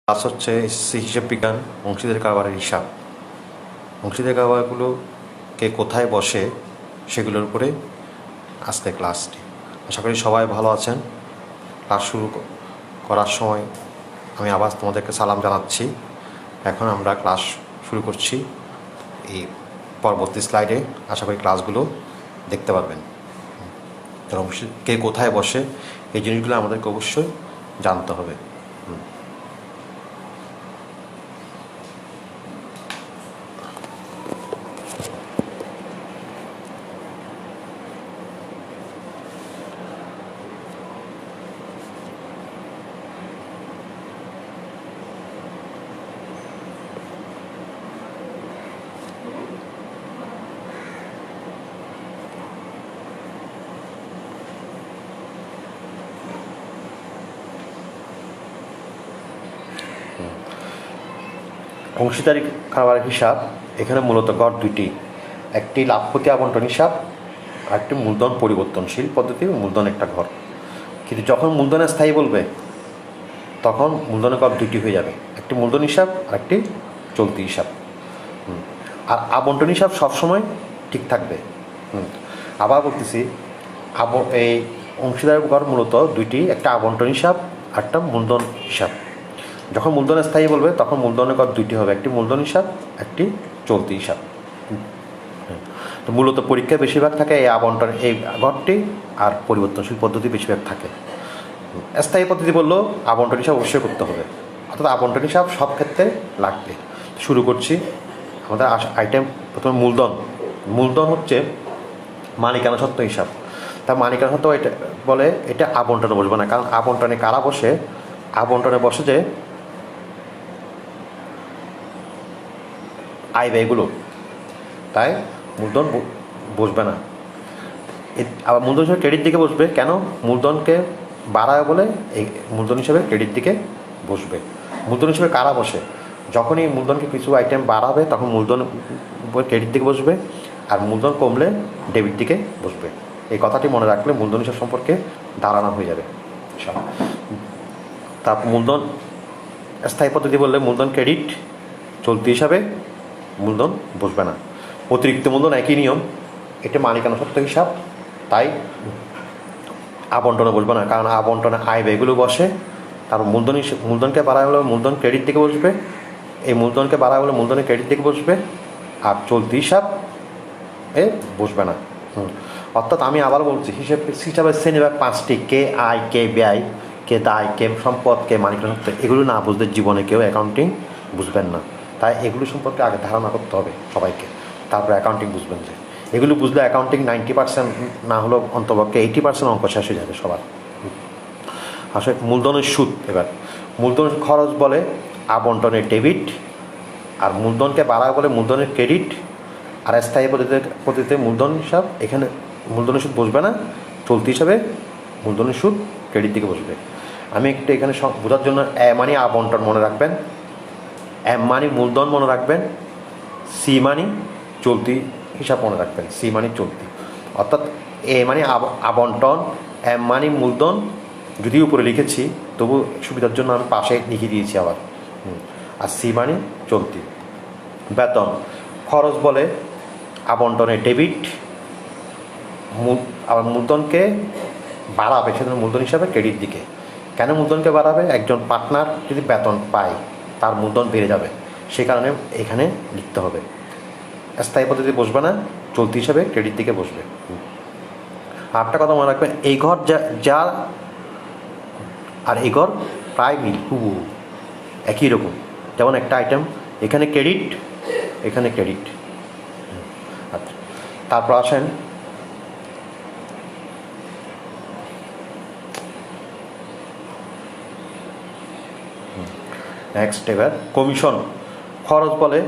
Class হচ্ছে SSC হিসাব বিজ্ঞান অংশীদারি কারবারের হিসাব। অংশীদারি কারবারগুলো কে কোথায় বসে সেগুলোর উপরে আজকে ক্লাসটি। আশা করি সবাই ভালো আছেন। ক্লাস শুরু করার সময় আমি আবার তোমাদেরকে সালাম জানাচ্ছি। এখন আমরা ক্লাস শুরু করছি। এই পরবর্তী স্লাইডে আশা করি ক্লাসগুলো দেখতে পারবেন। কে কোথায় বসে এই জিনিসগুলো আমাদেরকে অবশ্যই জানতে হবে। অংশীদারি কারবারের হিসাব এখানে মূলত গড় দুইটি, একটি লাভপতি আবন্টন হিসাব আর একটি মূলধন পরিবর্তনশীল পদ্ধতি, মূলধন একটা ঘর। কিন্তু যখন মূলধনের স্থায়ী বলবে তখন মূলধনের গড় দুইটি হয়ে যাবে, একটি মূলধন হিসাব আর একটি চলতি হিসাব। আর আবন্টন হিসাব সবসময় ঠিক থাকবে। আবার বলতেছি, এই অংশীদার গড় মূলত দুইটি, একটা আবন্টন হিসাব আর একটা মূলধন হিসাব। যখন মূলধন স্থায়ী বলবে তখন মূলধনের গড় দুইটি হবে, একটি মূলধন হিসাব একটি চলতি হিসাব। তো মূলত পরীক্ষায় বেশিরভাগ থাকে এই আবন্টন, এই গড়টি আর পরিবর্তনশীল পদ্ধতি বেশিরভাগ থাকে। স্থায়ী পদ্ধতি বললেও আবন্টন হিসাব অবশ্যই করতে হবে, অর্থাৎ আবন্টন হিসাব সব ক্ষেত্রে লাগবে। শুরু করছি আমাদের আইটেম। প্রথমে মূলধন। মূলধন হচ্ছে মালিকানা সত্ত্ব হিসাব। তার মালিকানা সত্ত্ব এটা বলে, এটা আবন্টনে বসবে না, কারণ আবন্টনে কারা বসে? আবন্টনে বসে যে আয় ব্যয়গুলো, তাই মূলধন বসবে না। আবার মূলধন হিসেবে ক্রেডিট দিকে বসবে। কেন? মূলধনকে বাড়ায় বলে এই মূলধন হিসেবে ক্রেডিট দিকে বসবে। মূলধন হিসেবে কারা বসে? যখনই মূলধনকে কিছু আইটেম বাড়াবে তখন মূলধন ক্রেডিট দিকে বসবে, আর মূলধন কমলে ডেবিট দিকে বসবে। এই কথাটি মনে রাখলে মূলধন হিসাব সম্পর্কে ধারণা হয়ে যাবে। তারপর মূলধন স্থায়ী পদ্ধতি বললে মূলধন ক্রেডিট, চলতি হিসাবে মূলধন বসবে না। অতিরিক্ত মূলধন একই নিয়ম, এটা মালিকানা সত্ত্ব হিসাব, তাই আবন্টনে বসবে না, কারণ আবন্টনে আয় ব্যয়গুলো বসে। তারপর মূলধনকে বাড়া হলে মূলধন ক্রেডিট দিকে বসবে, এই মূলধনকে বাড়া হলে মূলধনের ক্রেডিট দিকে বসবে, আর চলতি হিসাব বসবে না। অর্থাৎ আমি আবার বলছি, হিসাবের শ্রেণীভাগ পাঁচটি: কে আয়, কে ব্যয়, কে দায়, কে সম্পদ, কে মালিকানা সত্ত্ব। এগুলো না বুঝলে জীবনে কেউ অ্যাকাউন্টিং বুঝবেন না। তাই এগুলো সম্পর্কে আগে ধারণা করতে হবে সবাইকে, তারপরে অ্যাকাউন্টিং বুঝবেন। যে এগুলো বুঝলে অ্যাকাউন্টিং 90% না হলেও অন্তপক্ষে 80% অঙ্ক শেষ হয়ে যাবে সবার। আসলে মূলধনের সুদ। এবার মূলধন খরচ বলে আবন্টনের ডেবিট, আর মূলধনকে বাড়া বলে মূলধনের ক্রেডিট। আর স্থায়ী পদ্ধতিতে মূলধন হিসাব, এখানে মূলধনের সুদ বসবে না, চলতি হিসাবে মূলধনের সুদ ক্রেডিট দিকে বসবে। আমি একটু এখানে বোঝার জন্য মানে আবন্টন মনে রাখবেন, এম মানে মূলধন মনে রাখবেন, সি মানে চলতি হিসাব মনে রাখবেন, সি মানে চলতি। অর্থাৎ এ মানে আবন্টন, এম মানে মূলধন, যদি উপরে লিখেছি তবু সুবিধার জন্য আমি পাশে লিখে দিয়েছি আবার। আর সি মানে চলতি। বেতন খরচ বলে আবন্টনের ডেবিট, আবার মূলধনকে বাড়াবে সেজন্য মূলধন হিসাবে ক্রেডিট দিকে। কেন মূলধনকে বাড়াবে? একজন পার্টনার যদি বেতন পায় তার মূলধন বেড়ে যাবে, সে কারণে এখানে লিখতে হবে। স্থায়ী পদ্ধতি বসবে না, চলতি হিসাবে ক্রেডিট দিকে বসবে। আরেকটা কথা মনে রাখবেন, এই ঘর যা আর এই ঘর প্রায় মিল, হুবহু একই রকম। যেমন একটা আইটেম এখানে ক্রেডিট, এখানে ক্রেডিট। আচ্ছা, তারপর আসেন নেক্সট। এবার কমিশন খরচ বলে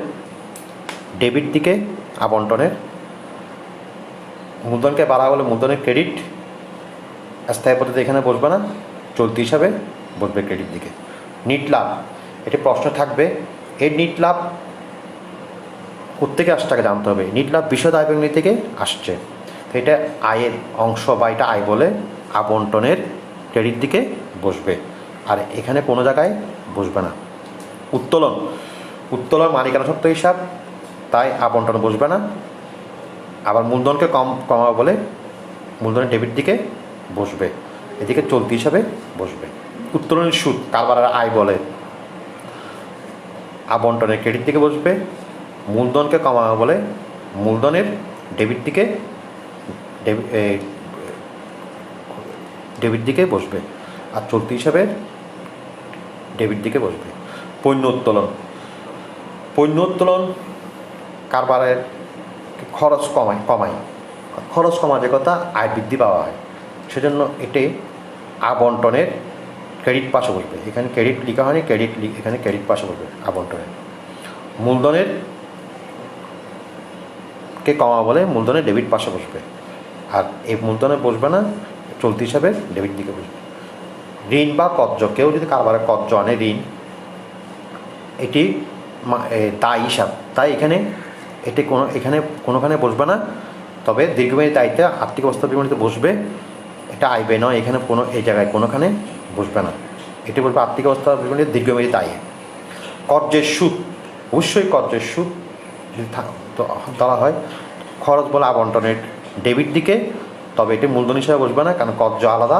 ডেবিট দিকে আবন্টনের, মূলধনকে বাড়া বলে মূলধনের ক্রেডিট। স্থায়ী পদ্ধতি এখানে বসবে না, চলতি হিসাবে বসবে ক্রেডিট দিকে। নিট লাভ, এটি প্রশ্ন থাকবে। এই নিট লাভ কোত্থেকে আসছে জানতে হবে। নিট লাভ বিশদ আয় ব্যয় থেকে আসছে, তো এটা আয়ের অংশ বা এটা আয় বলে আবন্টনের ক্রেডিট দিকে বসবে, আর এখানে কোনো জায়গায় বসবে না। উত্তোলন উত্তোলন মালিকানা সত্ত্ব হিসাব, তাই আবন্টন বসবে না। আবার মূলধনকে কমাবো বলে মূলধনের ডেবিট দিকে বসবে, এদিকে চলতি হিসাবে বসবে। উত্তোলনের সুদ কারবারের আয় বলে আবন্টনের ক্রেডিট দিকে বসবে, মূলধনকে কমাবো বলে মূলধনের ডেবিট দিকে বসবে, আর চলতি হিসাবে ডেবিট দিকে বসবে। পণ্য উত্তোলন কারবারের খরচ কমায় খরচ কমাতে কথা আয় বৃদ্ধি পাওয়া হয়, সেজন্য এটি আবন্টনের ক্রেডিট পাশে বসবে। এখানে ক্রেডিট লেখা হয়নি, এখানে ক্রেডিট পাশে বসবে আবন্টনের। মূলধনের কে কমা বলে মূলধনের ডেবিট পাশে বসবে, আর এই মূলধনে বসবে না, চলতি হিসাবে ডেবিট দিকে বসবে। ঋণ বা কর্জ, কেউ যদি কারবারের কর্জ আনে ঋণ, এটি দায় হিসাব, তাই এখানে কোনোখানে বসবে না, তবে দীর্ঘমেয়াদী দায়িত্বে আর্থিক অবস্থা বিবরণীতে বসবে। এটা আয় ব্যয় নয়, এখানে এই জায়গায় কোনোখানে বসবে না, এটি বলবে আর্থিক অবস্থা বিবরণীতে দীর্ঘমেয়াদী দায়ে। কর্জের সুদ, অবশ্যই কর্জের সুদ যদি ধরা হয়, খরচ বলে আবন্টনের ডেবিট দিকে, তবে এটি মূলধন হিসাবে বসবে না, কারণ কর্জ আলাদা,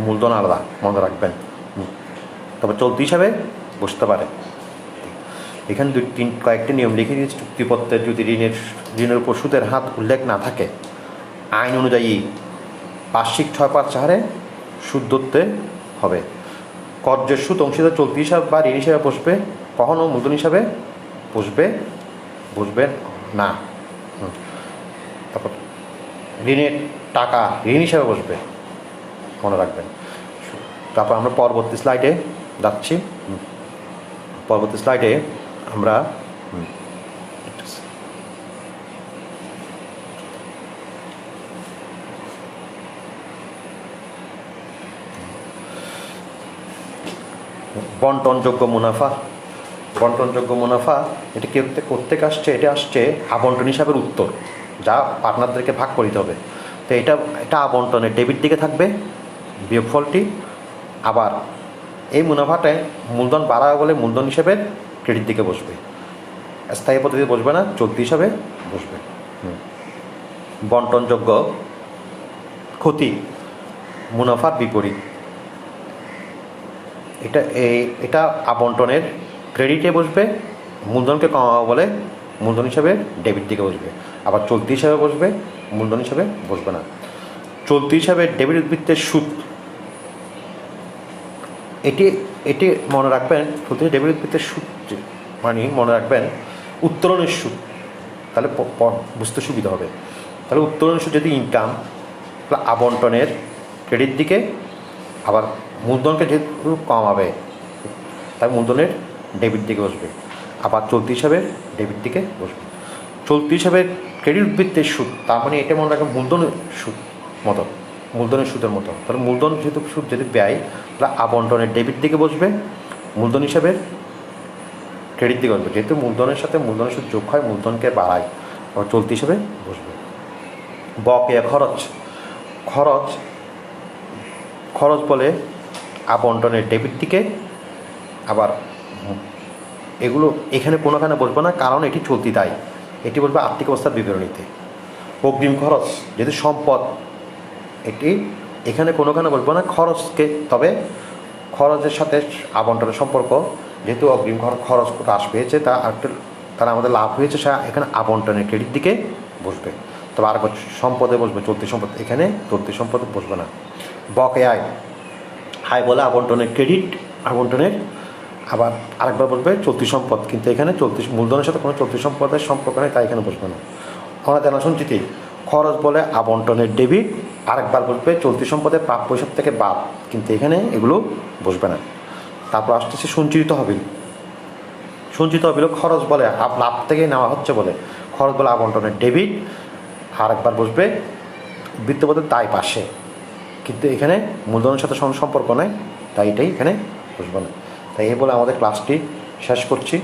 মূলধন আলাদা, মনে রাখবেন। তবে চলতি হিসাবে বসতে পারে। এখানে কয়েকটি নিয়ম লিখে দিয়েছে। চুক্তিপত্রের যদি ঋণের উপর সুদের হার উল্লেখ না থাকে, আইন অনুযায়ী বার্ষিক 6% হারে সুদ ধরতে হবে। কর্জের সুদ অংশীদার চলতি হিসাব বা ঋণ হিসাবে বসবে, কখনো মূলধন হিসাবে বসবে না। তারপর ঋণের টাকা ঋণ হিসাবে বসবে, মনে রাখবেন। তারপর আমরা পরবর্তী স্লাইডে যাচ্ছি। পরবর্তী স্লাইডে আমরা বন্টনযোগ্য মুনাফা এটা করতে আসছে, এটা আসছে আবন্টন হিসাবের উত্তর, যা পার্টনারদেরকে ভাগ করে দিতে হবে। তো এটা আবন্টনের ডেবিট দিকে থাকবে বিয়োগফলটি। আবার এই মুনাফাটায় মূলধন বাড়া বলে মূলধন হিসেবে ক্রেডিট দিকে বসবে, স্থায়ী পদ্ধতিতে বসবে না, চলতি হিসাবে বসবে। বন্টনযোগ্য ক্ষতি মুনাফার বিপরীত, এটা আবন্টনের ক্রেডিটে বসবে, মূলধনকে কমাবো বলে মূলধন হিসাবে ডেবিট দিকে বসবে। আবার চলতি হিসাবে বসবে, মূলধন হিসাবে বসবে না। চলতি হিসাবে ডেবিট উদ্বৃত্তের সুদ, এটি মনে রাখবেন। প্রতি ডেবিট উদ্বৃত্তের সুদ মানে মনে রাখবেন উত্তোলনের সুদ, তাহলে বুঝতে সুবিধা হবে। তাহলে উত্তোলনের সুদ যদি ইনকাম, আবন্টনের ক্রেডিট দিকে, আবার মূলধনকে যেহেতু কমাবে তাই মূলধনের ডেবিট দিকে বসবে, আবার চলতি হিসাবে ডেবিট দিকে বসবে। চলতি হিসাবে ক্রেডিট উদ্বৃত্তের সুদ, তার মানে এটা মনে রাখবেন মূলধনের সুদ মতো, মূলধনের সুদের মতো। তাহলে মূলধন যেহেতু সুদ যদি ব্যয়, তাহলে আবন্টনের ডেবিট দিকে বসবে, মূলধন হিসাবে ক্রেডিট দিকে বসবে। যেহেতু মূলধনের সাথে মূলধনের সুদ যোগ হয়, মূলধনকে বাড়ায়, আবার চলতি হিসাবে বসবে। বকেয়া খরচ বলে আবন্টনের ডেবিট দিকে, আবার এগুলো এখানে কোনোখানে বসবে না, কারণ এটি চলতি দায়, এটি বলবে আর্থিক অবস্থার বিবরণীতে। অগ্রিম খরচ যেহেতু সম্পদ, এটি এখানে কোনোখানে বসবে না, খরচকে, তবে খরচের সাথে আবন্টনের সম্পর্ক, যেহেতু অগ্রিম খরচ হ্রাস পেয়েছে, তারা আমাদের লাভ হয়েছে, সে এখানে আবন্টনের ক্রেডিট দিকে বসবে। তবে আর সম্পদে বসবে চলতি সম্পদ, এখানে চলতি সম্পদে বসবে না। বকেয়া আয় বলে আবন্টনের ক্রেডিট, আবন্টনের আবার আরেকবার বসবে চলতি সম্পদ, কিন্তু এখানে মূলধনের সাথে কোনো চলতি সম্পদের সম্পর্ক নেই, তাই এখানে বসবে না। আমরা জানা সঞ্চিতি খরচ বলে আবন্টনের ডেবিট, আরেকবার বসবে চলতি সম্পদের প্রাপ্য হিসাব থেকে বাদ, কিন্তু এখানে এগুলো বসবে না। তারপর আসতেছে সঞ্চিত তহবিল খরচ বলে লাভ থেকে নেওয়া হচ্ছে বলে খরচ বলে আবন্টনের ডেবিট, আরেকবার বসবে বৃত্তপদের দায় পাশে, কিন্তু এখানে মূলধনের সাথে সম্পর্ক নেই, তাই এটাই এখানে বসবে না। তাই এই বলে আমাদের ক্লাসটি শেষ করছি।